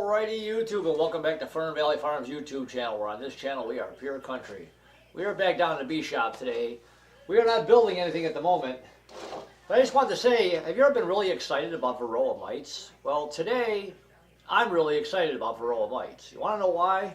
Alrighty YouTube, and welcome back to Fern Valley Farms YouTube channel, where on this channel we are pure country. We are back down in the bee shop today. We are not building anything at the moment, but I just wanted to say, have you ever been really excited about Varroa mites? Well, today I'm really excited about Varroa mites. You want to know why?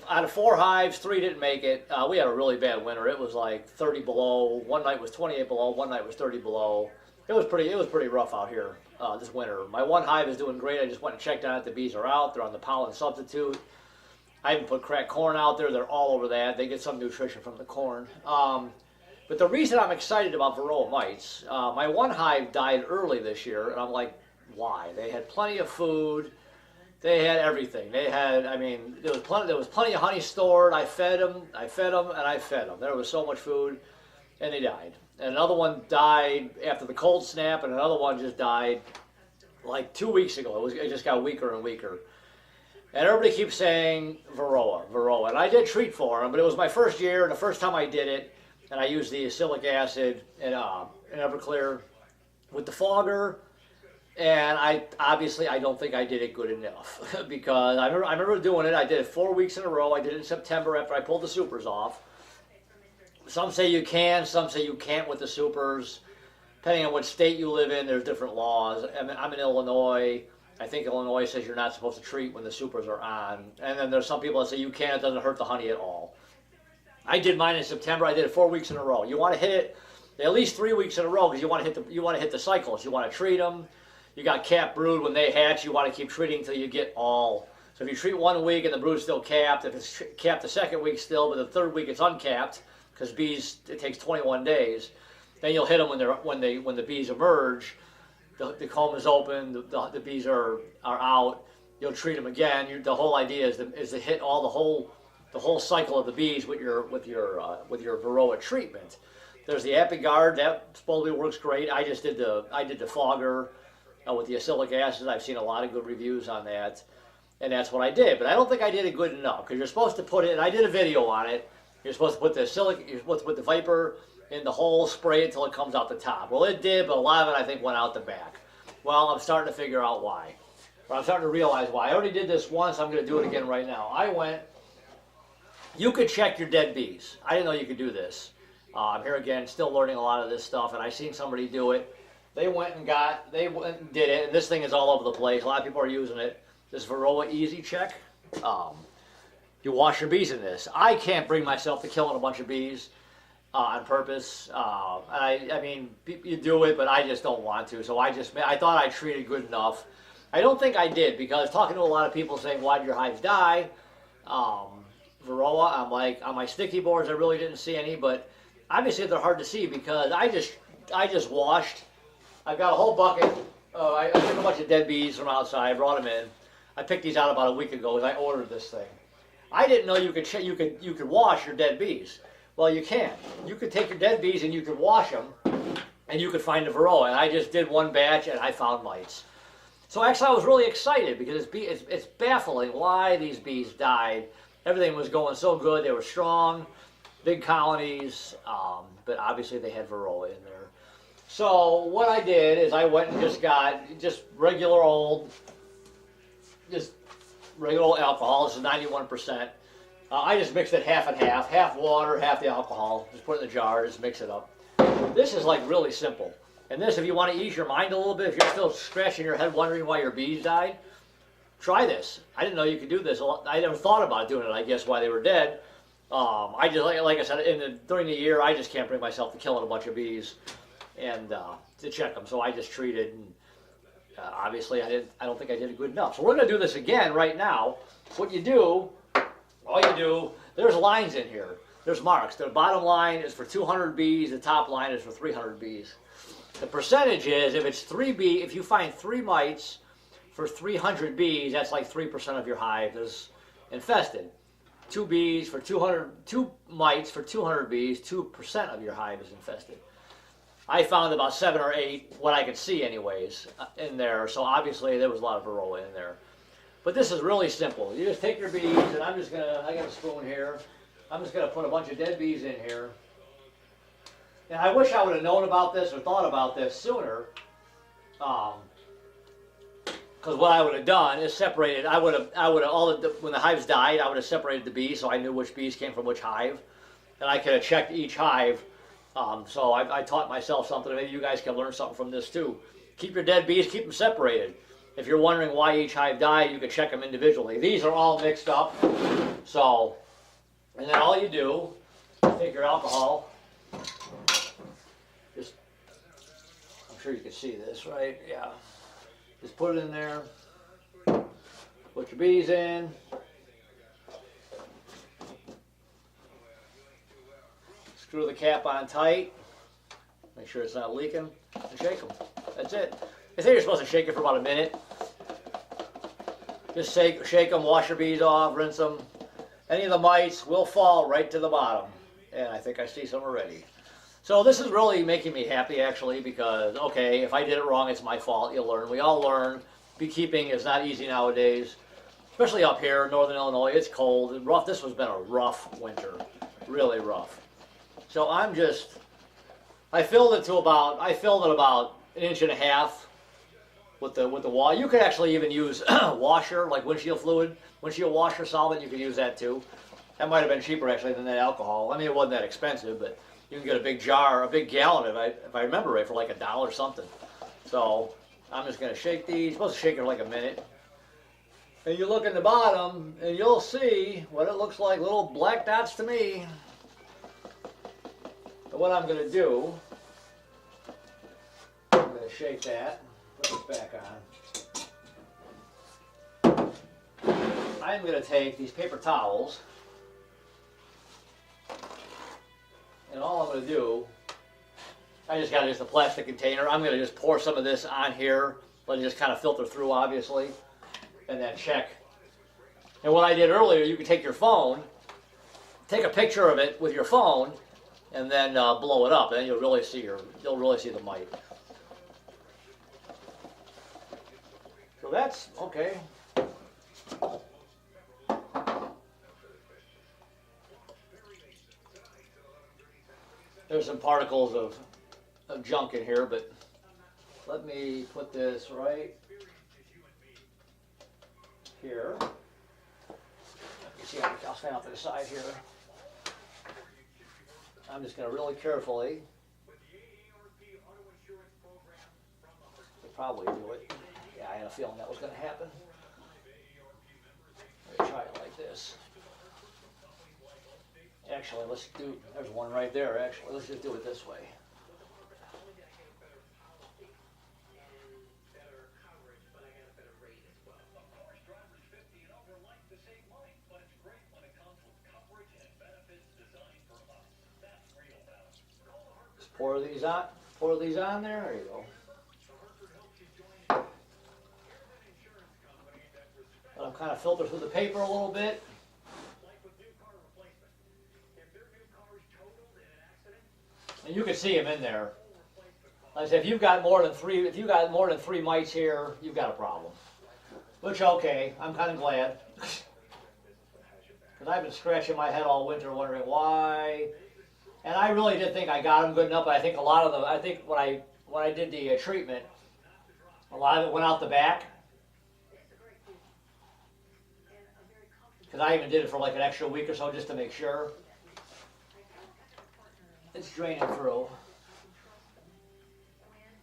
Out of 4 hives, 3 didn't make it. We had a really bad winter. It was like 30 below. One night was 28 below. One night was 30 below. It was pretty rough out here this winter. My one hive is doing great. I just went and checked on it. The bees are out. They're on the pollen substitute. I even put cracked corn out there. They're all over that. They get some nutrition from the corn. But the reason I'm excited about Varroa mites, my one hive died early this year, and I'm like, why? They had plenty of food. They had everything. They had, I mean, there was plenty of honey stored. I fed them, and I fed them. There was so much food, and they died. And another one died after the cold snap, and another one just died like 2 weeks ago. It just got weaker and weaker. And everybody keeps saying Varroa. And I did treat for them, but it was my first year, and the first time I did it, and I used the acrylic acid and Everclear with the fogger. And I don't think I did it good enough because I remember doing it. I did it 4 weeks in a row. I did it in September after I pulled the supers off. Some say you can, some say you can't with the supers. Depending on what state you live in, there's different laws. I'm in Illinois. I think Illinois says you're not supposed to treat when the supers are on. And then there's some people that say you can, it doesn't hurt the honey at all. I did mine in September. I did it 4 weeks in a row. You want to hit it at least 3 weeks in a row because you want to hit the cycles. You want to treat them. You got capped brood when they hatch. You want to keep treating until you get all. So if you treat 1 week and the brood's still capped, if it's capped the second week still, but the third week it's uncapped, because bees, it takes 21 days. Then you'll hit them when the bees emerge. The comb is open. The bees are out. You'll treat them again. The whole idea is to hit the whole cycle of the bees with your Varroa treatment. There's the Apiguard that supposedly works great. I did the fogger with the acrylic acid. I've seen a lot of good reviews on that, and that's what I did. But I don't think I did it good enough because you're supposed to put it. And I did a video on it. You're supposed to put the acrylic, you're supposed to put the Viper in the hole, spray it until it comes out the top. Well, it did, but a lot of it I think went out the back. Well, I'm starting to figure out why. Or I'm starting to realize why. I already did this once. I'm going to do it again right now. You could check your dead bees. I didn't know you could do this. I'm here again, still learning a lot of this stuff, and I seen somebody do it. They went and did it, and this thing is all over the place. A lot of people are using it. This Varroa Easy Check. You wash your bees in this. I can't bring myself to killing a bunch of bees on purpose. I mean, you do it, but I just don't want to. So I thought I treated good enough. I don't think I did because talking to a lot of people saying, why did your hives die? Varroa, I'm like, on my sticky boards, I really didn't see any, but obviously they're hard to see because I just washed. I've got a whole bucket. I took a bunch of dead bees from outside, brought them in. I picked these out about a week ago because I ordered this thing. I didn't know you could wash your dead bees. Well, you can. You could take your dead bees and you could wash them, and you could find a Varroa. And I just did one batch and I found mites. So actually, I was really excited because it's baffling why these bees died. Everything was going so good. They were strong, big colonies, but obviously they had Varroa in there. So what I did is I went and just got regular old alcohol. This is 91%. I just mixed it half and half water, half the alcohol. Just put it in the jar, just mix it up. This is like really simple. And this, if you want to ease your mind a little bit, if you're still scratching your head wondering why your bees died, try this. I didn't know you could do this. I never thought about doing it, I guess, why they were dead. I just, like I said, during the year, I just can't bring myself to killing a bunch of bees and to check them. So I just treated, and obviously I don't think I did it good enough. So we're going to do this again right now. What you do, there's lines in here. There's marks. The bottom line is for 200 bees. The top line is for 300 bees. The percentage is if you find 3 mites for 300 bees, that's like 3% of your hive is infested. 2 mites for 200 bees, 2% of your hive is infested. I found about 7 or 8, what I could see anyways, in there. So obviously there was a lot of Varroa in there. But this is really simple. You just take your bees, and I got a spoon here. I'm just gonna put a bunch of dead bees in here. And I wish I would have known about this or thought about this sooner. Because what I would have done is separated. I would have when the hives died, I would have separated the bees so I knew which bees came from which hive, and I could have checked each hive. So I taught myself something. Maybe you guys can learn something from this too. Keep your dead bees, keep them separated. If you're wondering why each hive died, you can check them individually. These are all mixed up. So, and then all you do, take your alcohol. Just, I'm sure you can see this, right? Yeah. Just put it in there. Put your bees in. Screw the cap on tight. Make sure it's not leaking. And shake them. That's it. They say you're supposed to shake it for about a minute. Just shake them, wash your bees off, rinse them. Any of the mites will fall right to the bottom. And I think I see some already. So this is really making me happy actually because, okay, if I did it wrong, it's my fault. You'll learn. We all learn. Beekeeping is not easy nowadays. Especially up here in northern Illinois. It's cold and rough. This has been a rough winter. Really rough. So I filled it about 1.5 inches with the water. You could actually even use washer, like windshield fluid, windshield washer solvent. You could use that too. That might have been cheaper actually than that alcohol. I mean, it wasn't that expensive, but you can get a big jar, a big gallon, if I remember right, for like $1 something. So I'm just going to shake these. You're supposed to shake it for like a minute. And you look in the bottom, and you'll see what it looks like, little black dots to me. But what I'm going to do, I'm going to shake that, put this back on. I'm going to take these paper towels, and all I'm going to do, I just got just a plastic container. I'm going to just pour some of this on here, let it just kind of filter through, obviously, and then check. And what I did earlier, you can take your phone, take a picture of it with your phone, and then blow it up, and then you'll really see the mite. So that's okay. There's some particles of junk in here, but let me put this right here. You see, I'll stand off to the side here. I'm just going to really carefully, probably do it. Yeah, I had a feeling that was going to happen. Let me try it like this. Actually, let's do, there's one right there, actually. Let's just do it this way. Just pour these on there. There you go. Let them kind of filter through the paper a little bit. And you can see them in there. Like I said, if you've got more than three mites here, you've got a problem. Which, okay, I'm kind of glad. Because I've been scratching my head all winter wondering why. And I really did think I got them good enough, but I think a lot of them, I think when I did the treatment, a lot of it went out the back. Because I even did it for like an extra week or so just to make sure. It's draining through.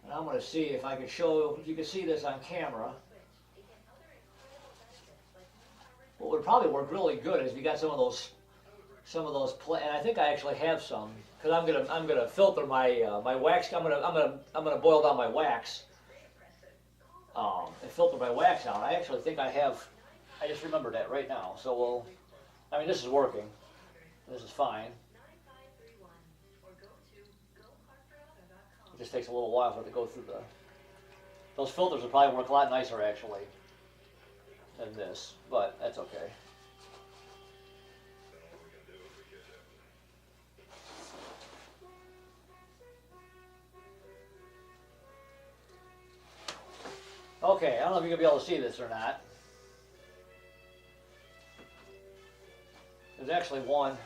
And I'm going to see if I can show, if you can see this on camera. What would probably work really good is if you got some of those, and I think I actually have some, because I'm gonna filter my my wax. I'm gonna boil down my wax, and filter my wax out. I actually think I have. I just remembered that right now. So I mean, this is working. This is fine. It just takes a little while for it to go through the. Those filters will probably work a lot nicer actually than this, but that's okay. Okay, I don't know if you're going to be able to see this or not. There's actually one.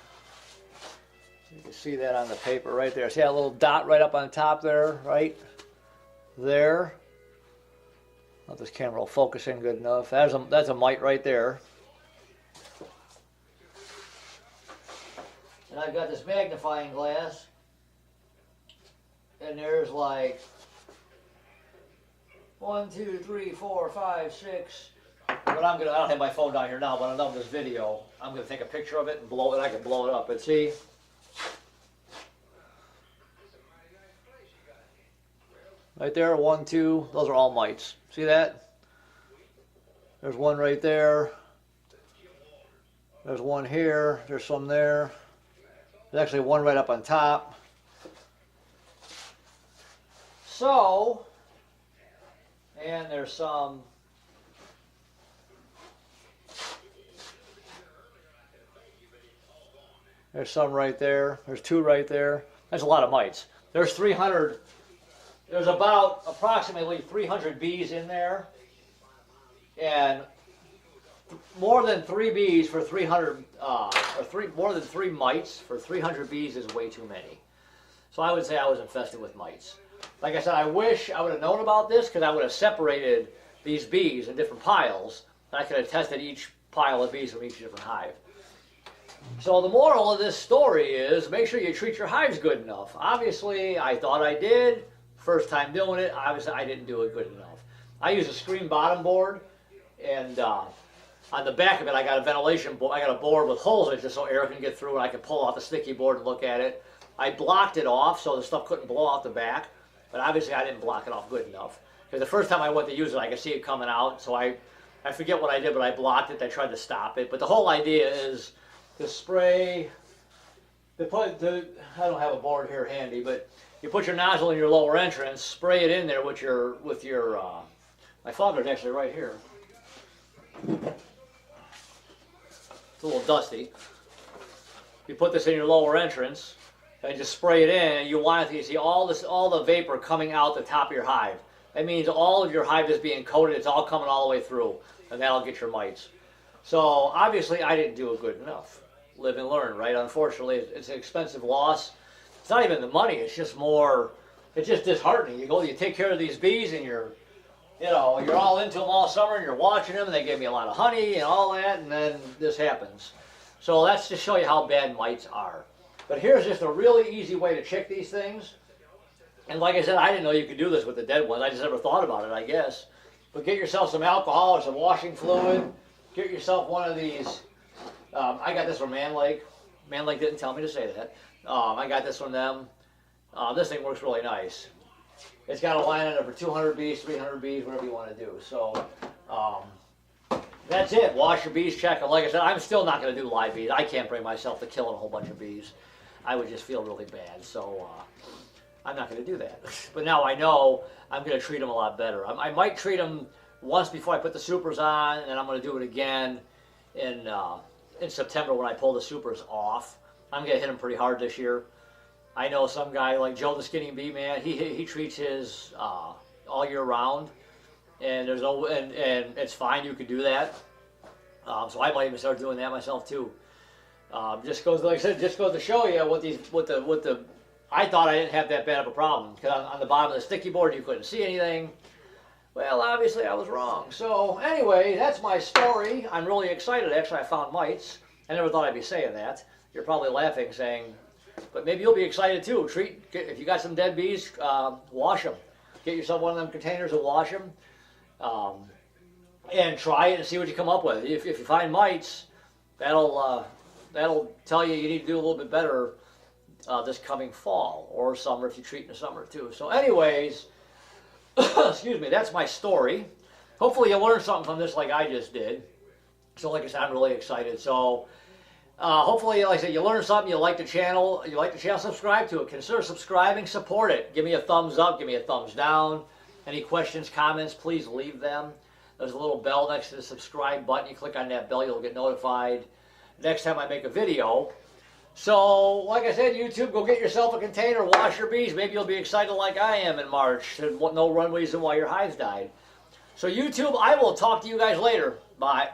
You can see that on the paper right there. See that little dot right up on top there, right there? If this camera will focus in good enough. That's a mite right there. And I've got this magnifying glass. And there's like 1, 2, 3, 4, 5, 6. But I don't have my phone down here now, but I'm done with this video. I'm gonna take a picture of it and blow it. I can blow it up. And see, right there, 1, 2. Those are all mites. See that? There's one right there. There's one here. There's some there. There's actually one right up on top. So, and there's some. There's some right there. There's 2 right there. There's a lot of mites. There's 300. There's about approximately 300 bees in there. And more than 3 bees for 300, more than 3 mites for 300 bees is way too many. So I would say I was infested with mites. Like I said, I wish I would have known about this because I would have separated these bees in different piles. And I could have tested each pile of bees from each different hive. So the moral of this story is make sure you treat your hives good enough. Obviously, I thought I did. First time doing it, obviously I didn't do it good enough. I use a screen bottom board, and on the back of it I got a ventilation board. I got a board with holes in it just so air can get through and I can pull off the sticky board and look at it. I blocked it off so the stuff couldn't blow out the back, but obviously I didn't block it off good enough. Because the first time I went to use it, I could see it coming out, so I forget what I did, but I blocked it. I tried to stop it. But the whole idea is to spray, I don't have a board here handy, but you put your nozzle in your lower entrance, spray it in there with your my fogger's actually right here. It's a little dusty. You put this in your lower entrance and just spray it in, and you want it to see all the vapor coming out the top of your hive. That means all of your hive is being coated, it's all coming all the way through, and that'll get your mites. So obviously I didn't do it good enough. Live and learn, right? Unfortunately, it's an expensive loss. It's not even the money, it's just more, it's just disheartening. You take care of these bees and you're all into them all summer and you're watching them and they give me a lot of honey and all that, and then this happens. So that's to show you how bad mites are. But here's just a really easy way to check these things. And like I said, I didn't know you could do this with the dead ones. I just never thought about it, I guess. But get yourself some alcohol or some washing fluid. Get yourself one of these. I got this from Man Lake. Man Lake didn't tell me to say that. I got this from them. This thing works really nice. It's got a line on it for 200 bees, 300 bees, whatever you want to do. So that's it. Wash your bees, check them. Like I said, I'm still not going to do live bees. I can't bring myself to killing a whole bunch of bees. I would just feel really bad. So I'm not going to do that. But now I know I'm going to treat them a lot better. I might treat them once before I put the supers on, and then I'm going to do it again in September when I pull the supers off. I'm going to hit them pretty hard this year. I know some guy like Joe the Skinny Bee Man, he treats his all year round, and and it's fine, you could do that. So I might even start doing that myself too. Just goes, like I said, just goes to show you what I thought I didn't have that bad of a problem, because on the bottom of the sticky board you couldn't see anything. Well, obviously I was wrong. So anyway, that's my story. I'm really excited. Actually, I found mites. I never thought I'd be saying that. You're probably laughing, saying, but maybe you'll be excited too. If you got some dead bees, wash them. Get yourself one of them containers and wash them, and try it and see what you come up with. If you find mites, that'll tell you need to do a little bit better this coming fall or summer if you treat in the summer too. So, anyways. Excuse me, that's my story. Hopefully you learned something from this like I just did. So like I said, I'm really excited. So hopefully, like I said, you learned something, you like the channel, subscribe to it. Consider subscribing, support it. Give me a thumbs up, give me a thumbs down. Any questions, comments, please leave them. There's a little bell next to the subscribe button. You click on that bell, you'll get notified next time I make a video. So, like I said, YouTube, go get yourself a container, wash your bees. Maybe you'll be excited like I am in March. No run reason why your hives died. So, YouTube, I will talk to you guys later. Bye.